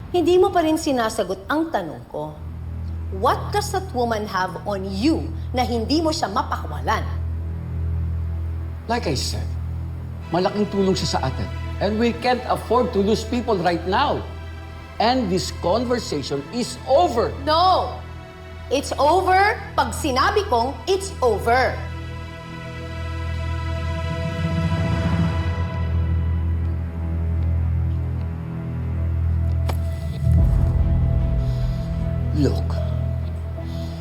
Hindi mo pa rin sinasagot ang tanong ko. What does that woman have on you na hindi mo siya mapakawalan? Like I said, malaking tulong siya sa atin. And we can't afford to lose people right now. And this conversation is over. No! It's over pag sinabi kong it's over. Look,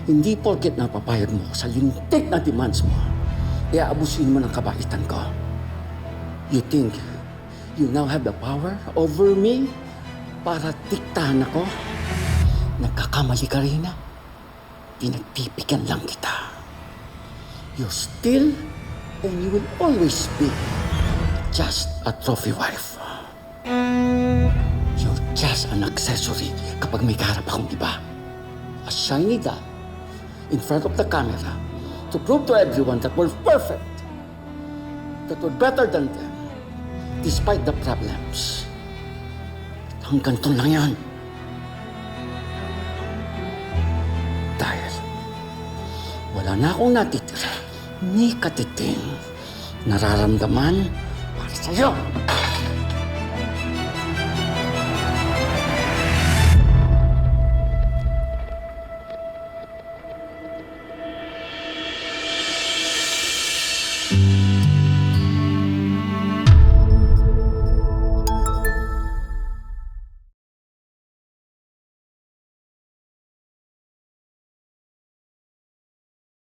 hindi porket napapayag mo sa lintik na demands mo, iaabusin mo ng kabaitan ko. You think you now have the power over me para diktahan ako? Nagkakamali ka rin na. Pinagpipigyan lang kita. You're still and you will always be just a trophy wife. You're just an accessory kapag may kaharap akong iba. A shiny doll in front of the camera to prove to everyone that we're perfect, that we're better than them, despite the problems. Hanggang doon lang yan. Dahil wala na akong natitira ni katiting nararamdaman para sa'yo.